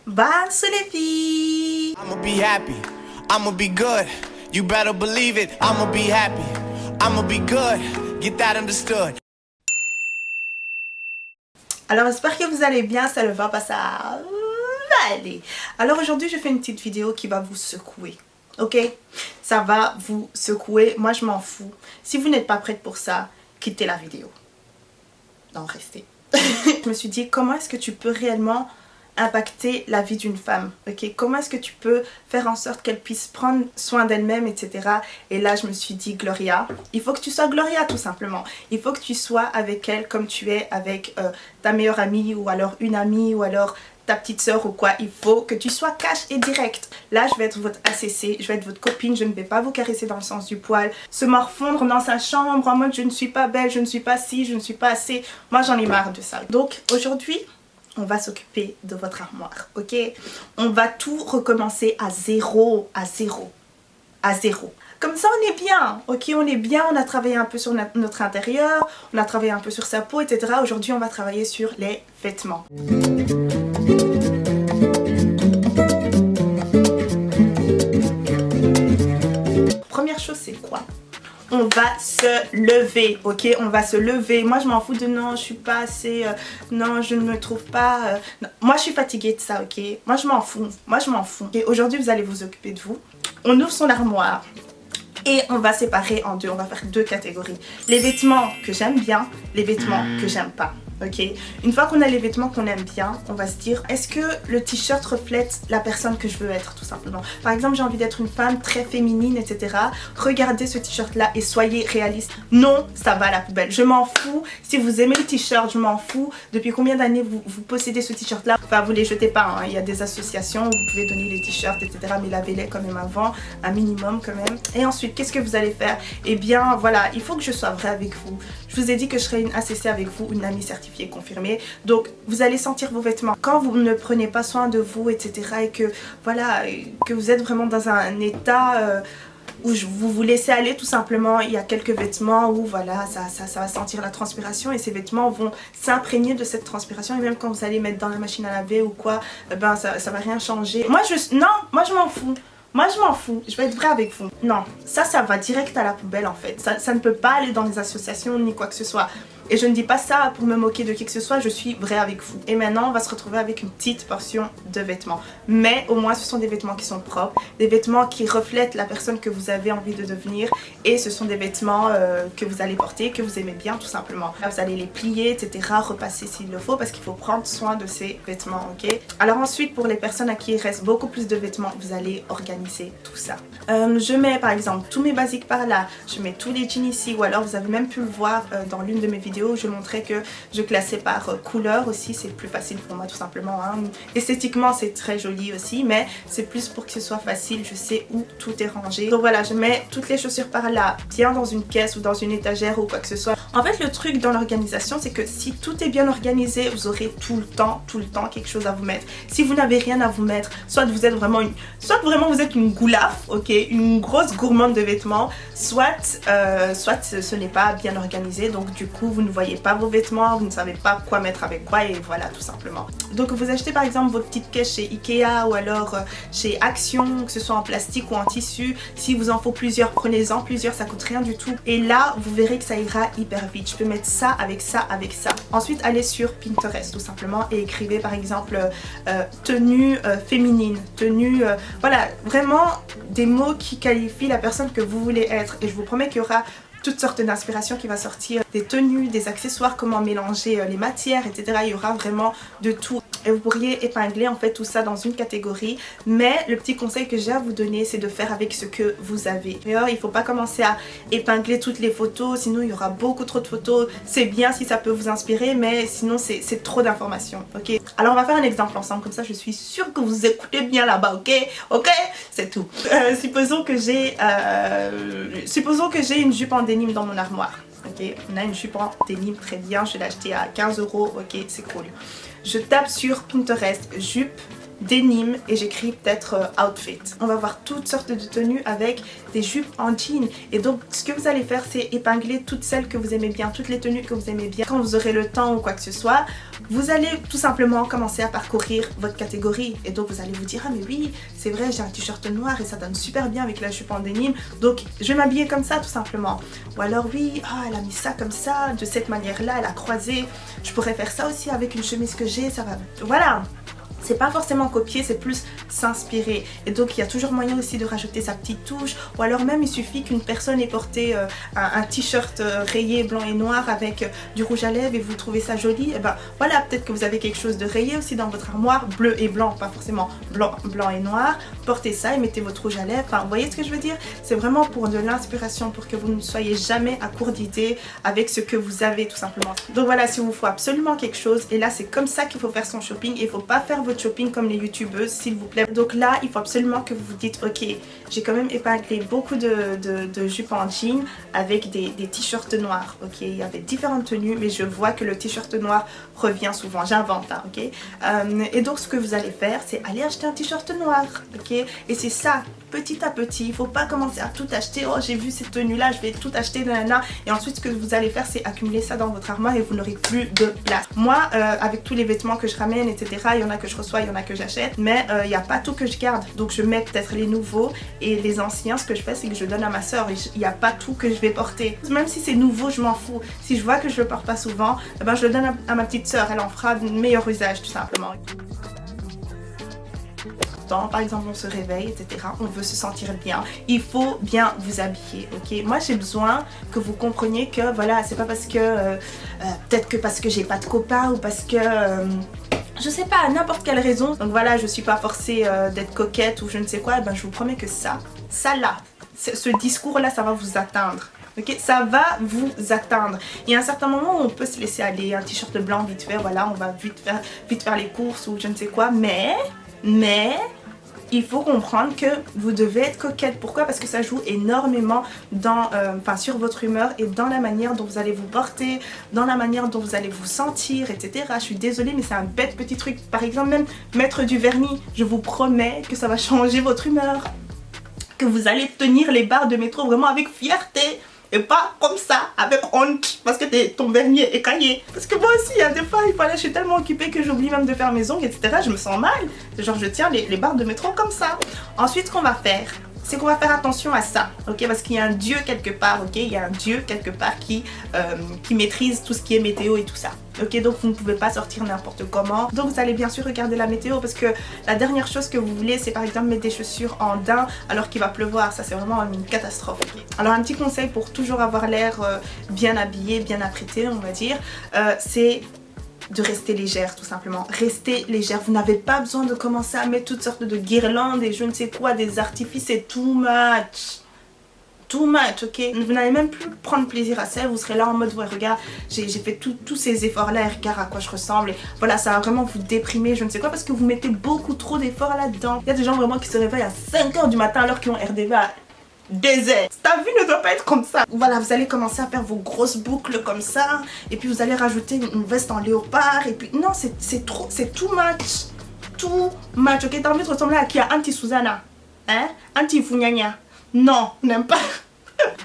Bonne les filles. I'ma be happy, I'ma be good. You better believe it, I'ma be happy, I'ma be good. Get that understood. Alors j'espère que vous allez bien, ça le va pas, ça va aller. Alors aujourd'hui je fais une petite vidéo qui va vous secouer. Ok, ça va vous secouer, moi je m'en fous. Si vous n'êtes pas prête pour ça, quittez la vidéo. Non, restez. Je me suis dit, comment est-ce que tu peux réellement impacter la vie d'une femme, ok? Comment est-ce que tu peux faire en sorte qu'elle puisse prendre soin d'elle-même, etc. Et là je me suis dit, Gloria, il faut que tu sois Gloria tout simplement. Il faut que tu sois avec elle comme tu es avec ta meilleure amie ou alors une amie ou alors ta petite soeur ou quoi. Il faut que tu sois cash et direct. Là je vais être votre ACC, je vais être votre copine, je ne vais pas vous caresser dans le sens du poil, se morfondre dans sa chambre en mode je ne suis pas belle, je ne suis pas ci, je ne suis pas assez. Moi j'en ai marre de ça. Donc aujourd'hui on va s'occuper de votre armoire, ok? On va tout recommencer à zéro, à zéro, à zéro. Comme ça on est bien, ok? On est bien, on a travaillé un peu sur notre intérieur, on a travaillé un peu sur sa peau, etc. Aujourd'hui on va travailler sur les vêtements. Première chose c'est quoi? On va se lever, ok? On va se lever. Moi je m'en fous de non, je suis pas assez, non, je ne me trouve pas. Non. Moi je suis fatiguée de ça, ok? Moi je m'en fous, moi je m'en fous. Et aujourd'hui vous allez vous occuper de vous. On ouvre son armoire et on va séparer en deux. On va faire deux catégories. Les vêtements que j'aime bien, les vêtements que j'aime pas. Ok, une fois qu'on a les vêtements qu'on aime bien, on va se dire est-ce que le t-shirt reflète la personne que je veux être tout simplement. Par exemple j'ai envie d'être une femme très féminine, etc. Regardez ce t-shirt là et soyez réaliste. Non, ça va à la poubelle, je m'en fous. Si vous aimez le t-shirt, je m'en fous. Depuis combien d'années vous possédez ce t-shirt là? Enfin vous les jetez pas, hein. Il y a des associations où vous pouvez donner les t-shirts, etc. Mais lavez-les quand même avant, un minimum quand même. Et ensuite qu'est-ce que vous allez faire? Eh bien voilà, il faut que je sois vraie avec vous. Je vous ai dit que je serais une ACC avec vous, une amie certifiée confirmée. Donc vous allez sentir vos vêtements. Quand vous ne prenez pas soin de vous, etc. et que voilà, que vous êtes vraiment dans un état où vous vous laissez aller tout simplement, il y a quelques vêtements où voilà, ça va sentir la transpiration et ces vêtements vont s'imprégner de cette transpiration et même quand vous allez mettre dans la machine à laver ou quoi, ben ça va rien changer. Moi je m'en fous. Moi je m'en fous, je vais être vraie avec vous. Non, ça va direct à la poubelle en fait. Ça ne peut pas aller dans des associations ni quoi que ce soit. Et je ne dis pas ça pour me moquer de qui que ce soit, je suis vraie avec vous. Et maintenant on va se retrouver avec une petite portion de vêtements. Mais au moins ce sont des vêtements qui sont propres, des vêtements qui reflètent la personne que vous avez envie de devenir. Et ce sont des vêtements que vous allez porter, que vous aimez bien tout simplement. Là, vous allez les plier, etc. Repasser s'il le faut parce qu'il faut prendre soin de ces vêtements, ok? Alors ensuite pour les personnes à qui il reste beaucoup plus de vêtements, vous allez organiser tout ça. Je mets par exemple tous mes basiques par là, je mets tous les jeans ici ou alors vous avez même pu le voir dans l'une de mes vidéos où je montrais que je classais par couleur aussi, c'est plus facile pour moi tout simplement, hein. Esthétiquement c'est très joli aussi mais c'est plus pour que ce soit facile, je sais où tout est rangé. Donc voilà, je mets toutes les chaussures par là, bien dans une caisse ou dans une étagère ou quoi que ce soit. En fait le truc dans l'organisation c'est que si tout est bien organisé, vous aurez tout le temps quelque chose à vous mettre. Si vous n'avez rien à vous mettre, soit vous êtes vraiment vous êtes une goulaf, ok, une grosse gourmande de vêtements, soit ce n'est pas bien organisé, donc du coup vous ne voyez pas vos vêtements, vous ne savez pas quoi mettre avec quoi et voilà tout simplement. Donc vous achetez par exemple votre petite caisse chez Ikea ou alors chez Action, que ce soit en plastique ou en tissu. Si vous en faut plusieurs, prenez-en plusieurs, ça coûte rien du tout. Et là vous verrez que ça ira hyper vite. Je peux mettre ça avec ça avec ça. Ensuite allez sur Pinterest tout simplement et écrivez par exemple tenue féminine, tenue, voilà, vraiment des mots qui qualifient la personne que vous voulez être. Et je vous promets qu'il y aura toutes sortes d'inspirations qui va sortir, des tenues, des accessoires, comment mélanger les matières, etc. Il y aura vraiment de tout. Et vous pourriez épingler en fait tout ça dans une catégorie. Mais le petit conseil que j'ai à vous donner, c'est de faire avec ce que vous avez. D'ailleurs, il ne faut pas commencer à épingler toutes les photos, sinon il y aura beaucoup trop de photos. C'est bien si ça peut vous inspirer, mais sinon c'est trop d'informations, ok? Alors on va faire un exemple ensemble, comme ça je suis sûre que vous écoutez bien là-bas, ok? Ok? C'est tout. Supposons que j'ai une jupe en dénime dans mon armoire. Ok, on a une jupe en dénime très bien, je l'ai acheté à 15 €, ok, c'est cool. Je tape sur Pinterest jupe denim et j'écris peut-être outfit. On va voir toutes sortes de tenues avec des jupes en jean. Et donc ce que vous allez faire, c'est épingler toutes celles que vous aimez bien, toutes les tenues que vous aimez bien. Quand vous aurez le temps ou quoi que ce soit, vous allez tout simplement commencer à parcourir votre catégorie. Et donc vous allez vous dire, ah mais oui, c'est vrai, j'ai un t-shirt noir et ça donne super bien avec la jupe en denim. Donc je vais m'habiller comme ça tout simplement. Ou alors oui, elle a mis ça comme ça, de cette manière-là, elle a croisé. Je pourrais faire ça aussi avec une chemise que j'ai, ça va... Voilà. C'est pas forcément copier, c'est plus s'inspirer. Et donc il y a toujours moyen aussi de rajouter sa petite touche. Ou alors même il suffit qu'une personne ait porté un t-shirt rayé blanc et noir avec du rouge à lèvres et vous trouvez ça joli. Et ben voilà, peut-être que vous avez quelque chose de rayé aussi dans votre armoire, bleu et blanc, pas forcément blanc et noir. Portez ça et mettez votre rouge à lèvres. Enfin, vous voyez ce que je veux dire? C'est vraiment pour de l'inspiration, pour que vous ne soyez jamais à court d'idées avec ce que vous avez tout simplement. Donc voilà, si vous faut absolument quelque chose, et là c'est comme ça qu'il faut faire son shopping. Il faut pas faire votre shopping comme les youtubeuses s'il vous plaît. Donc là il faut absolument que vous vous dites ok, j'ai quand même épinglé beaucoup de jupes en jean avec des t-shirts noirs. Ok, il y avait différentes tenues mais je vois que le t-shirt noir revient souvent, j'invente hein, ok. Et donc ce que vous allez faire c'est aller acheter un t-shirt noir, ok. Et c'est ça, petit à petit, il faut pas commencer à tout acheter. Oh j'ai vu cette tenue là, je vais tout acheter, nanana. Et ensuite ce que vous allez faire c'est accumuler ça dans votre armoire et vous n'aurez plus de place. Moi avec tous les vêtements que je ramène etc, il y en a que je reçois, il y en a que j'achète, mais il n'y a pas tout que je garde. Donc je mets peut-être les nouveaux et les anciens. Ce que je fais c'est que je donne à ma soeur. Il n'y a pas tout que je vais porter. Même si c'est nouveau je m'en fous. Si je vois que je le porte pas souvent, eh ben, je le donne à ma petite soeur. Elle en fera de meilleur usage tout simplement. Par exemple on se réveille etc, on veut se sentir bien, il faut bien vous habiller, ok. Moi j'ai besoin que vous compreniez que voilà, c'est pas parce que peut-être que parce que j'ai pas de copain ou parce que je sais pas, n'importe quelle raison, donc voilà je suis pas forcée d'être coquette ou je ne sais quoi, et ben je vous promets que ça là, ce discours là ça va vous atteindre. Ok, ça va vous atteindre. Il y a un certain moment où on peut se laisser aller, un t-shirt blanc vite fait, voilà, on va vite faire les courses ou je ne sais quoi, mais il faut comprendre que vous devez être coquette. Pourquoi? Parce que ça joue énormément dans, sur votre humeur et dans la manière dont vous allez vous porter, dans la manière dont vous allez vous sentir, etc. Je suis désolée mais c'est un bête petit truc. Par exemple même mettre du vernis, je vous promets que ça va changer votre humeur. Que vous allez tenir les barres de métro vraiment avec fierté. Et pas comme ça, avec honte, parce que ton vernis est écaillé. Parce que moi aussi, il y a des fois, je suis tellement occupée que j'oublie même de faire mes ongles, etc. Je me sens mal. Genre, je tiens les barres de métro comme ça. Ensuite, ce qu'on va faire, c'est qu'on va faire attention à ça, ok, parce qu'il y a un dieu quelque part, ok, il y a un dieu quelque part qui maîtrise tout ce qui est météo et tout ça, ok, donc vous ne pouvez pas sortir n'importe comment. Donc vous allez bien sûr regarder la météo parce que la dernière chose que vous voulez c'est par exemple mettre des chaussures en daim alors qu'il va pleuvoir, ça c'est vraiment une catastrophe, ok. Alors un petit conseil pour toujours avoir l'air bien habillé, bien apprêté on va dire, c'est de rester légère tout simplement. Restez légère, vous n'avez pas besoin de commencer à mettre toutes sortes de guirlandes et je ne sais quoi, des artifices, c'est too much. Too much, ok. Vous n'allez même plus prendre plaisir à ça, vous serez là en mode ouais regarde, j'ai fait tous ces efforts là et regarde à quoi je ressemble et voilà ça va vraiment vous déprimer, je ne sais quoi parce que vous mettez beaucoup trop d'efforts là-dedans. Il y a des gens vraiment qui se réveillent à 5 h du matin alors qu'ils ont RDV à 2 heures. Ta vie ne doit pas être comme ça. Voilà, vous allez commencer à faire vos grosses boucles comme ça et puis vous allez rajouter une veste en léopard et puis non c'est trop, c'est too much. Too much, ok. T'as envie de ressembler à qui? À Auntie Susanna, hein? Auntie Fugnagna. Non, on n'aime pas.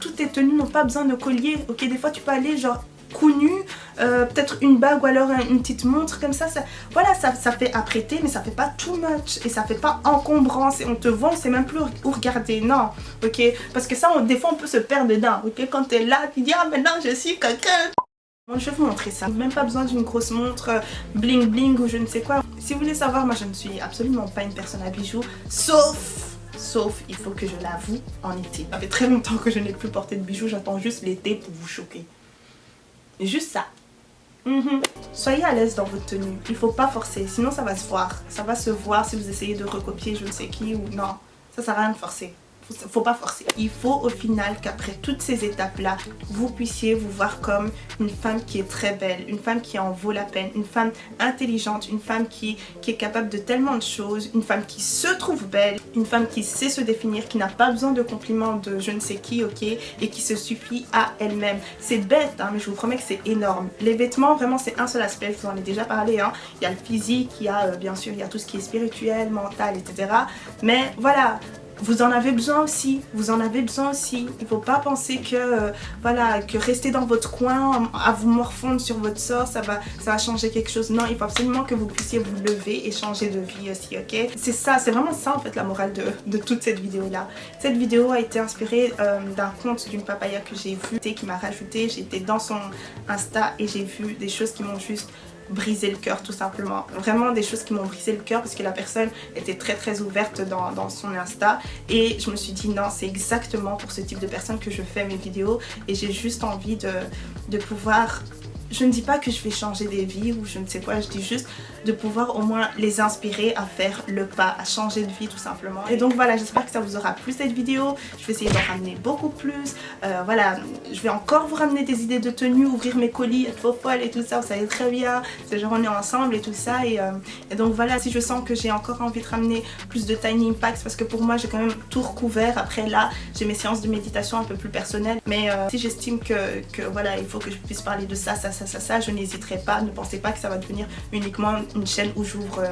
Toutes tes tenues n'ont pas besoin de collier, ok. Des fois tu peux aller genre cou nu, peut-être une bague ou alors une petite montre comme ça, voilà, ça fait apprêter mais ça fait pas too much et ça fait pas encombrant, on te voit, on sait même plus où regarder, non, ok, parce que ça des fois on peut se perdre dedans, ok, quand t'es là tu dis ah maintenant je suis quelqu'un. Bon, je vais vous montrer ça, même pas besoin d'une grosse montre bling bling ou je ne sais quoi. Si vous voulez savoir, moi je ne suis absolument pas une personne à bijoux, sauf, il faut que je l'avoue, en été. Ça fait très longtemps que je n'ai plus porté de bijoux, j'attends juste l'été pour vous choquer. Juste ça. Soyez à l'aise dans votre tenue, il faut pas forcer, sinon ça va se voir. Ça va se voir si vous essayez de recopier je ne sais qui ou non. Ça sert à rien de forcer. faut pas forcer. Il faut au final qu'après toutes ces étapes-là, vous puissiez vous voir comme une femme qui est très belle, une femme qui en vaut la peine, une femme intelligente, une femme qui est capable de tellement de choses, une femme qui se trouve belle, une femme qui sait se définir, qui n'a pas besoin de compliments de je ne sais qui, ok, et qui se suffit à elle-même. C'est bête, hein, mais je vous promets que c'est énorme. Les vêtements, vraiment, c'est un seul aspect, je vous en ai déjà parlé, hein. Il y a le physique, il y a bien sûr, il y a tout ce qui est spirituel, mental, etc. Mais voilà, vous en avez besoin aussi, vous en avez besoin aussi. Il ne faut pas penser que, voilà, que rester dans votre coin, à vous morfondre sur votre sort, ça va changer quelque chose. Non, il faut absolument que vous puissiez vous lever et changer de vie aussi, ok? C'est ça, c'est vraiment ça en fait la morale de toute cette vidéo-là. Cette vidéo a été inspirée d'un compte d'une papaya que j'ai vu, qui m'a rajouté. J'étais dans son Insta et j'ai vu des choses qui m'ont juste briser le cœur tout simplement, vraiment des choses qui m'ont brisé le cœur parce que la personne était très ouverte dans son Insta et je me suis dit non, c'est exactement pour ce type de personne que je fais mes vidéos et j'ai juste envie de pouvoir, je ne dis pas que je vais changer des vies ou je ne sais quoi, je dis juste de pouvoir au moins les inspirer à faire le pas, à changer de vie tout simplement. Et donc voilà, j'espère que ça vous aura plu cette vidéo. Je vais essayer d'en ramener beaucoup plus. Voilà, je vais encore vous ramener des idées de tenue, ouvrir mes colis, être faux folle et tout ça, vous savez très bien. C'est genre on est ensemble et tout ça. Et donc voilà, si je sens que j'ai encore envie de ramener plus de tiny impacts parce que pour moi j'ai quand même tout recouvert. Après là, j'ai mes séances de méditation un peu plus personnelles. Mais si j'estime que voilà, il faut que je puisse parler de ça, je n'hésiterai pas. Ne pensez pas que ça va devenir uniquement une chaîne où j'ouvre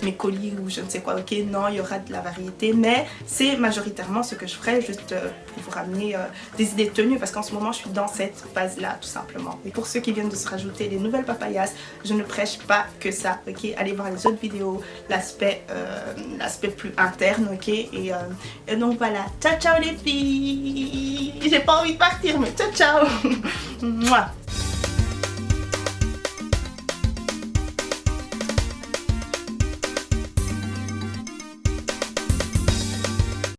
mes colis ou je ne sais quoi, ok, non, il y aura de la variété, mais c'est majoritairement ce que je ferai juste pour vous ramener des idées de tenue parce qu'en ce moment je suis dans cette phase là tout simplement. Et pour ceux qui viennent de se rajouter les nouvelles papayas, je ne prêche pas que ça, ok, allez voir les autres vidéos, l'aspect plus interne, ok, et donc voilà, ciao ciao les filles, j'ai pas envie de partir mais ciao ciao. Mouah.